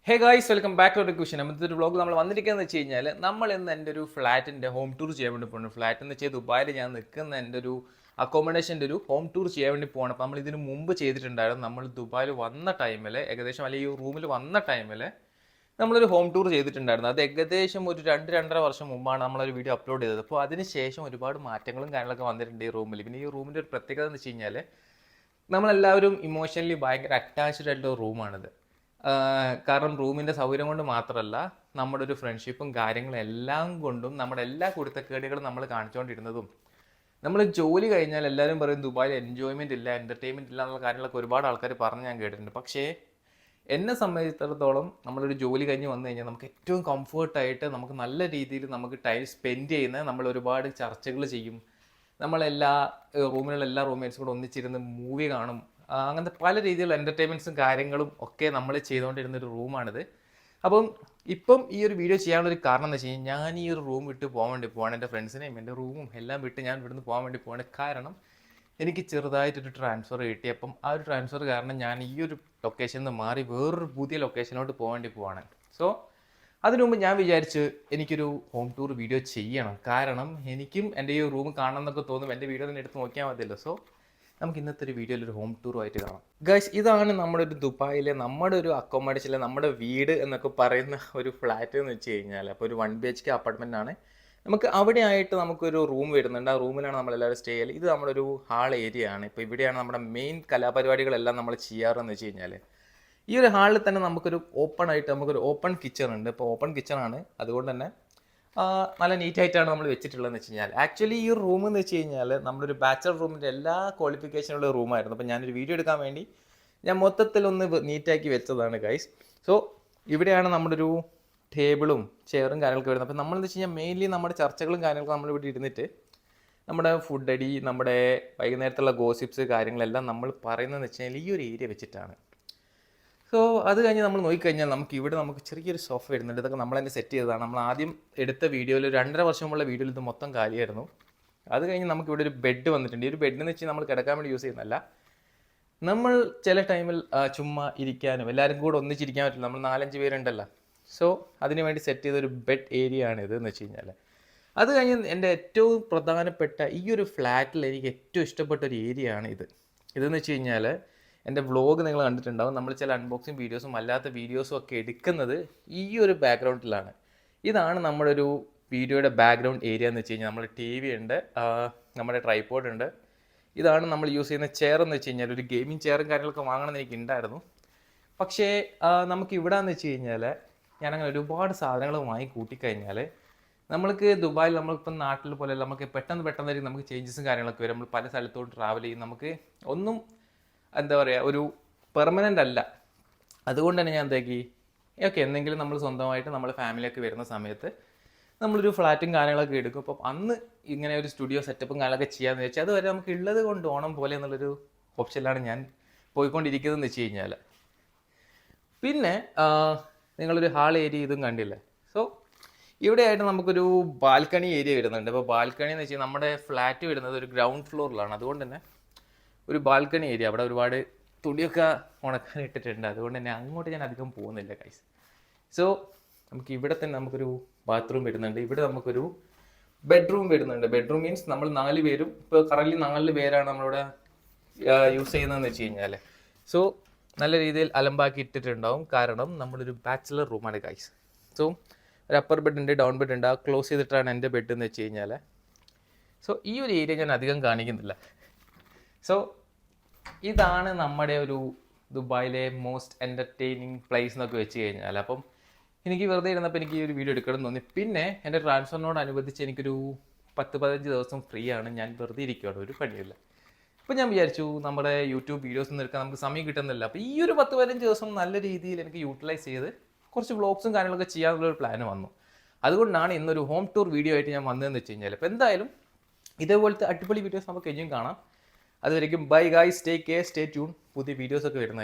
Hey guys, welcome back to the question. നമ്മുടെ ഒരു vlog നമ്മൾ വന്നിരിക്കുന്നത് വെച്ച് കഴിഞ്ഞാൽ നമ്മൾ ഇന്ന് എൻ്റെ ഒരു ഫ്ലാറ്റിൻ്റെ ഹോം ടൂർ ചെയ്യാൻ വേണ്ടി പോകുന്നു. ഫ്ലാറ്റ് എന്ന് വെച്ചാൽ ദുബായിൽ ഞാൻ നിൽക്കുന്ന എൻ്റെ ഒരു അക്കോമഡേഷൻ്റെ ഒരു ഹോം ടൂർ ചെയ്യാൻ വേണ്ടി പോകണം. അപ്പോൾ നമ്മൾ ഇതിന് മുമ്പ് ചെയ്തിട്ടുണ്ടായിരുന്നു. നമ്മൾ ദുബായിൽ വന്ന ടൈമിൽ ഏകദേശം അല്ലെങ്കിൽ ഈ റൂമിൽ വന്ന ടൈമിൽ നമ്മളൊരു ഹോം ടൂർ ചെയ്തിട്ടുണ്ടായിരുന്നു. അത് ഏകദേശം ഒരു 2-2.5 വർഷം മുമ്പാണ് നമ്മളൊരു വീഡിയോ അപ്ലോഡ് ചെയ്തത്. അപ്പോൾ അതിന് ശേഷം ഒരുപാട് മാറ്റങ്ങളും കാര്യങ്ങളൊക്കെ വന്നിട്ടുണ്ട് ഈ റൂമിൽ. പിന്നെ ഈ റൂമിൻ്റെ ഒരു പ്രത്യേകത എന്ന് വെച്ച് കഴിഞ്ഞാൽ നമ്മളെല്ലാവരും ഇമോഷണലി ഭയങ്കര അറ്റാച്ച്ഡ് ആയിട്ടുള്ള റൂമാണിത്. കാരണം റൂമിൻ്റെ സൗകര്യം കൊണ്ട് മാത്രമല്ല, നമ്മുടെ ഒരു ഫ്രണ്ട്ഷിപ്പും കാര്യങ്ങളും എല്ലാം കൊണ്ടും നമ്മുടെ എല്ലാ കുരുത്തക്കേടുകളും നമ്മൾ കാണിച്ചുകൊണ്ടിരുന്നതും, നമ്മൾ ജോലി കഴിഞ്ഞാൽ എല്ലാവരും പറയും ദുബായിൽ എൻജോയ്മെൻറ്റ് ഇല്ല, എൻ്റർടൈൻമെൻറ്റ് ഇല്ല എന്നുള്ള കാര്യങ്ങളൊക്കെ ഒരുപാട് ആൾക്കാർ പറഞ്ഞ് ഞാൻ കേട്ടിട്ടുണ്ട്. പക്ഷേ എന്നെ സംബന്ധിച്ചിടത്തോളം നമ്മളൊരു ജോലി കഴിഞ്ഞ് വന്നു കഴിഞ്ഞാൽ നമുക്ക് ഏറ്റവും കംഫേർട്ടായിട്ട് നമുക്ക് നല്ല രീതിയിൽ നമുക്ക് ടൈം സ്പെൻഡ് ചെയ്യുന്ന നമ്മൾ ഒരുപാട് ചർച്ചകൾ ചെയ്യും. നമ്മളെല്ലാ റൂമിലുള്ള എല്ലാ റൂംമേറ്റ്സും കൂടെ ഒന്നിച്ചിരുന്ന് മൂവി കാണും. അങ്ങനത്തെ പല രീതിയിലുള്ള എൻ്റർടൈൻമെൻറ്റ്സും കാര്യങ്ങളും ഒക്കെ നമ്മൾ ചെയ്തുകൊണ്ടിരുന്നൊരു റൂമാണിത്. അപ്പം ഇപ്പം ഈ ഒരു വീഡിയോ ചെയ്യാനുള്ളൊരു കാരണം എന്ന് വെച്ച് കഴിഞ്ഞാൽ ഞാൻ ഈ ഒരു റൂം വിട്ട് പോകാൻ വേണ്ടി പോവാണ്. എൻ്റെ ഫ്രണ്ട്സിനെയും എൻ്റെ റൂമും എല്ലാം വിട്ട് ഞാൻ ഇവിടുന്ന് പോകാൻ വേണ്ടി പോവാണ്. കാരണം എനിക്ക് ചെറുതായിട്ടൊരു ട്രാൻസ്ഫർ കിട്ടി. അപ്പം ആ ഒരു ട്രാൻസ്ഫർ കാരണം ഞാൻ ഈ ഒരു ലൊക്കേഷനിൽ നിന്ന് മാറി വേറൊരു പുതിയ ലൊക്കേഷനിലോട്ട് പോകാൻ വേണ്ടി പോവാണ്. സോ അതിനു മുമ്പ് ഞാൻ വിചാരിച്ചു എനിക്കൊരു ഹോം ടൂർ വീഡിയോ ചെയ്യണം. കാരണം എനിക്കും എൻ്റെ ഈ റൂം കാണണം എന്നൊക്കെ തോന്നും. എൻ്റെ വീഡിയോ തന്നെ എടുത്ത് നോക്കിയാൽ മതിയല്ലോ. സോ നമുക്ക് ഇന്നത്തെ ഒരു വീഡിയോയിൽ ഒരു ഹോം ടൂറുമായിട്ട് കാണാം. ഗൈസ്, ഇതാണ് നമ്മുടെ ഒരു ദുബായിലെ നമ്മുടെ ഒരു അക്കോമഡേഷനിലെ നമ്മുടെ വീട് എന്നൊക്കെ പറയുന്ന ഒരു ഫ്ലാറ്റ് എന്ന് വെച്ച് കഴിഞ്ഞാൽ, അപ്പോൾ ഒരു 1 BHK അപ്പാർട്ട്മെൻ്റ് ആണ്. നമുക്ക് അവിടെ ആയിട്ട് നമുക്കൊരു റൂം വരുന്നുണ്ട്. ആ റൂമിലാണ് നമ്മളെല്ലാവരും സ്റ്റേ ചെയ്യൽ. ഇത് നമ്മുടെ ഒരു ഹാൾ ഏരിയ ആണ്. ഇപ്പോൾ ഇവിടെയാണ് നമ്മുടെ മെയിൻ കലാപരിപാടികളെല്ലാം നമ്മൾ ചെയ്യാറെന്ന് വെച്ച് കഴിഞ്ഞാൽ, ഈ ഒരു ഹാളിൽ തന്നെ നമുക്കൊരു ഓപ്പൺ ആയിട്ട് നമുക്കൊരു ഓപ്പൺ കിച്ചൺ ഉണ്ട്. ഇപ്പോൾ ഓപ്പൺ കിച്ചൺ ആണ്, അതുകൊണ്ട് തന്നെ നല്ല നീറ്റായിട്ടാണ് നമ്മൾ വെച്ചിട്ടുള്ളതെന്ന് വെച്ച് കഴിഞ്ഞാൽ. ആക്ച്വലി ഈ റൂം എന്ന് വെച്ച് കഴിഞ്ഞാൽ നമ്മളൊരു ബാച്ചലർ റൂമിൻ്റെ എല്ലാ ക്വാളിഫിക്കേഷനുള്ള റൂമായിരുന്നു. അപ്പോൾ ഞാനൊരു വീഡിയോ എടുക്കാൻ വേണ്ടി ഞാൻ മൊത്തത്തിലൊന്ന് നീറ്റാക്കി വെച്ചതാണ് ഗൈസ്. സോ ഇവിടെയാണ് നമ്മുടെ ഒരു ടേബിളും ചെയറും കാര്യങ്ങളൊക്കെ വരുന്നത്. അപ്പോൾ നമ്മളെന്ന് വെച്ച് കഴിഞ്ഞാൽ മെയിൻലി നമ്മുടെ ചർച്ചകളും കാര്യങ്ങളൊക്കെ നമ്മളിവിടെ ഇരുന്നിട്ട് നമ്മുടെ ഫുഡ് അടി, നമ്മുടെ വൈകുന്നേരത്തുള്ള ഗോസിപ്സ് കാര്യങ്ങളെല്ലാം നമ്മൾ പറയുന്നതെന്ന് വെച്ച് കഴിഞ്ഞാൽ ഈ ഒരു ഏരിയ വെച്ചിട്ടാണ്. സോ അത് കഴിഞ്ഞ് നമ്മൾ നോക്കിക്കഴിഞ്ഞാൽ നമുക്ക് ചെറിയൊരു സോഫ വരുന്നുണ്ട്. ഇതൊക്കെ നമ്മൾ തന്നെ സെറ്റ് ചെയ്തതാണ്. നമ്മൾ ആദ്യം എടുത്ത വീഡിയോയിൽ 2.5 വർഷമുള്ള വീഡിയോയിൽ ഇത് മൊത്തം കാലിയായിരുന്നു. അത് കഴിഞ്ഞ് നമുക്കിവിടെ ഒരു ബെഡ് വന്നിട്ടുണ്ട്. ഈ ഒരു ബെഡ് എന്ന് വെച്ചാൽ നമ്മൾ കിടക്കാൻ വേണ്ടി യൂസ് ചെയ്യുന്നതല്ല, നമ്മൾ ചില ടൈമിൽ ചുമ്മാ ഇരിക്കാനും എല്ലാവരും കൂടെ ഒന്നിച്ചിരിക്കാൻ പറ്റില്ല. നമ്മൾ 4-5 പേരുണ്ടല്ലോ. സോ അതിന് വേണ്ടി സെറ്റ് ചെയ്തൊരു ബെഡ് ഏരിയ ആണ് ഇതെന്ന് വെച്ച് കഴിഞ്ഞാൽ. അത് കഴിഞ്ഞ് എൻ്റെ ഏറ്റവും പ്രധാനപ്പെട്ട ഈ ഒരു ഫ്ലാറ്റിൽ എനിക്ക് ഏറ്റവും ഇഷ്ടപ്പെട്ട ഒരു ഏരിയ ആണ് ഇതെന്ന് വെച്ച് കഴിഞ്ഞാൽ, എൻ്റെ വ്ളോഗ് നിങ്ങൾ കണ്ടിട്ടുണ്ടാവും. നമ്മൾ ചില അൺബോക്സിങ് വീഡിയോസും അല്ലാത്ത വീഡിയോസും ഒക്കെ എടുക്കുന്നത് ഈ ഒരു ബാക്ക്ഗ്രൗണ്ടിലാണ്. ഇതാണ് നമ്മുടെ ഒരു വീഡിയോയുടെ ബാക്ക്ഗ്രൗണ്ട് ഏരിയ എന്ന് വെച്ച് കഴിഞ്ഞാൽ. നമ്മൾ TV ഉണ്ട്, നമ്മുടെ ട്രൈപോഡ് ഉണ്ട്. ഇതാണ് നമ്മൾ യൂസ് ചെയ്യുന്ന ചെയർ എന്ന് വെച്ച് കഴിഞ്ഞാൽ. ഒരു ഗെയിമിംഗ് ചെയറും കാര്യങ്ങളൊക്കെ വാങ്ങണമെന്ന് എനിക്ക് ഉണ്ടായിരുന്നു. പക്ഷേ നമുക്ക് ഇവിടെ എന്ന് വെച്ച് കഴിഞ്ഞാൽ ഞാനങ്ങനെ ഒരുപാട് സാധനങ്ങൾ വാങ്ങി കൂട്ടിക്കഴിഞ്ഞാൽ നമ്മൾക്ക് ദുബായിൽ നമ്മളിപ്പം നാട്ടിൽ പോലെ നമുക്ക് പെട്ടെന്ന് നമുക്ക് ചേഞ്ചസും കാര്യങ്ങളൊക്കെ വരും. നമ്മൾ പല സ്ഥലത്തോട്ട് ട്രാവൽ ചെയ്യും. നമുക്ക് ഒന്നും എന്താ പറയുക, ഒരു പെർമനൻ്റ് അല്ല. അതുകൊണ്ട് തന്നെ ഞാൻ എന്താക്കി, ഓക്കെ എന്തെങ്കിലും നമ്മൾ സ്വന്തമായിട്ട് നമ്മൾ ഫാമിലിയൊക്കെ വരുന്ന സമയത്ത് നമ്മളൊരു ഫ്ലാറ്റും കാര്യങ്ങളൊക്കെ എടുക്കും. അപ്പം അന്ന് ഇങ്ങനെ ഒരു സ്റ്റുഡിയോ സെറ്റപ്പും കാര്യങ്ങളൊക്കെ ചെയ്യാമെന്ന് വെച്ചാൽ അതുവരെ നമുക്ക് ഉള്ളത് കൊണ്ട് ഓണം പോലെ എന്നുള്ളൊരു ഓപ്ഷനിലാണ് ഞാൻ പോയിക്കൊണ്ടിരിക്കുന്നതെന്ന് വെച്ച് കഴിഞ്ഞാൽ. പിന്നെ നിങ്ങളൊരു ഹാൾ ഏരിയ ഇതും കണ്ടില്ലേ. സോ ഇവിടെയായിട്ട് നമുക്കൊരു ബാൽക്കണി ഏരിയ വരുന്നുണ്ട്. അപ്പോൾ ബാൽക്കണി എന്ന് വെച്ചാൽ നമ്മുടെ ഫ്ലാറ്റ് വരുന്നത് ഒരു ഗ്രൗണ്ട് ഫ്ലോറിലാണ്. അതുകൊണ്ട് തന്നെ ഒരു ബാൽക്കണി ഏരിയ, അവിടെ ഒരുപാട് തുണിയൊക്കെ ഉണക്കാൻ ഇട്ടിട്ടുണ്ട്. അതുകൊണ്ട് തന്നെ അങ്ങോട്ട് ഞാൻ അധികം പോകുന്നില്ല ഗൈസ്. സോ നമുക്ക് ഇവിടെ തന്നെ നമുക്കൊരു ബാത്റൂം വരുന്നുണ്ട്. ഇവിടെ നമുക്കൊരു ബെഡ്റൂം വരുന്നുണ്ട്. ബെഡ്റൂം മീൻസ് നമ്മൾ 4 പേരും, ഇപ്പോൾ കറൻറ്റ്ലി 4 പേരാണ് നമ്മളിവിടെ യൂസ് ചെയ്യുന്നതെന്ന് വെച്ച് കഴിഞ്ഞാൽ. സോ നല്ല രീതിയിൽ അലമ്പാക്കി ഇട്ടിട്ടുണ്ടാവും. കാരണം നമ്മളൊരു ബാച്ചിലർ റൂമാണ് ഗൈസ്. സോ ഒരു അപ്പർ ബെഡ് ഉണ്ട്, ഡൗൺ ബെഡ് ഉണ്ട്. ആ ക്ലോസ് ചെയ്തിട്ടാണ് എൻ്റെ ബെഡ് എന്ന് വെച്ച് കഴിഞ്ഞാൽ. സോ ഈ ഒരു ഏരിയ ഞാൻ അധികം കാണിക്കുന്നില്ല. സോ ഇതാണ് നമ്മുടെ ഒരു ദുബായിലെ മോസ്റ്റ് എൻ്റർടൈനിങ് പ്ലേസ് എന്നൊക്കെ വെച്ച് കഴിഞ്ഞാൽ. അപ്പം എനിക്ക് വെറുതെ ഇരുന്നപ്പോൾ എനിക്ക് ഈ ഒരു വീഡിയോ എടുക്കണം എന്ന് തോന്നി. പിന്നെ എൻ്റെ ട്രാൻസ്ഫറിനോടനുബന്ധിച്ച് എനിക്കൊരു 10-15 ദിവസം ഫ്രീ ആണ്. ഞാൻ വെറുതെ ഇരിക്കുകയാണ്, ഒരു പണിയില്ല. അപ്പോൾ ഞാൻ വിചാരിച്ചു നമ്മുടെ യൂട്യൂബ് വീഡിയോസ് ഒന്നും എടുക്കാൻ നമുക്ക് സമയം കിട്ടുന്നില്ല. അപ്പോൾ ഈ ഒരു 10-15 ദിവസം നല്ല രീതിയിൽ എനിക്ക് യൂട്ടിലൈസ് ചെയ്ത് കുറച്ച് വ്ളോഗ്സും കാര്യങ്ങളൊക്കെ ചെയ്യാനുള്ളൊരു പ്ലാൻ വന്നു. അതുകൊണ്ടാണ് ഇന്നൊരു ഹോം ടൂർ വീഡിയോ ആയിട്ട് ഞാൻ വന്നതെന്ന് വെച്ച് കഴിഞ്ഞാൽ. അപ്പോൾ എന്തായാലും ഇതേപോലത്തെ അടിപൊളി വീഡിയോസ് നമുക്ക് ഇനിയും കാണാം. അതുവരെയും bye guys, take care, stay tune. പുതിയ വീഡിയോസൊക്കെ വരുന്നതായിരിക്കും.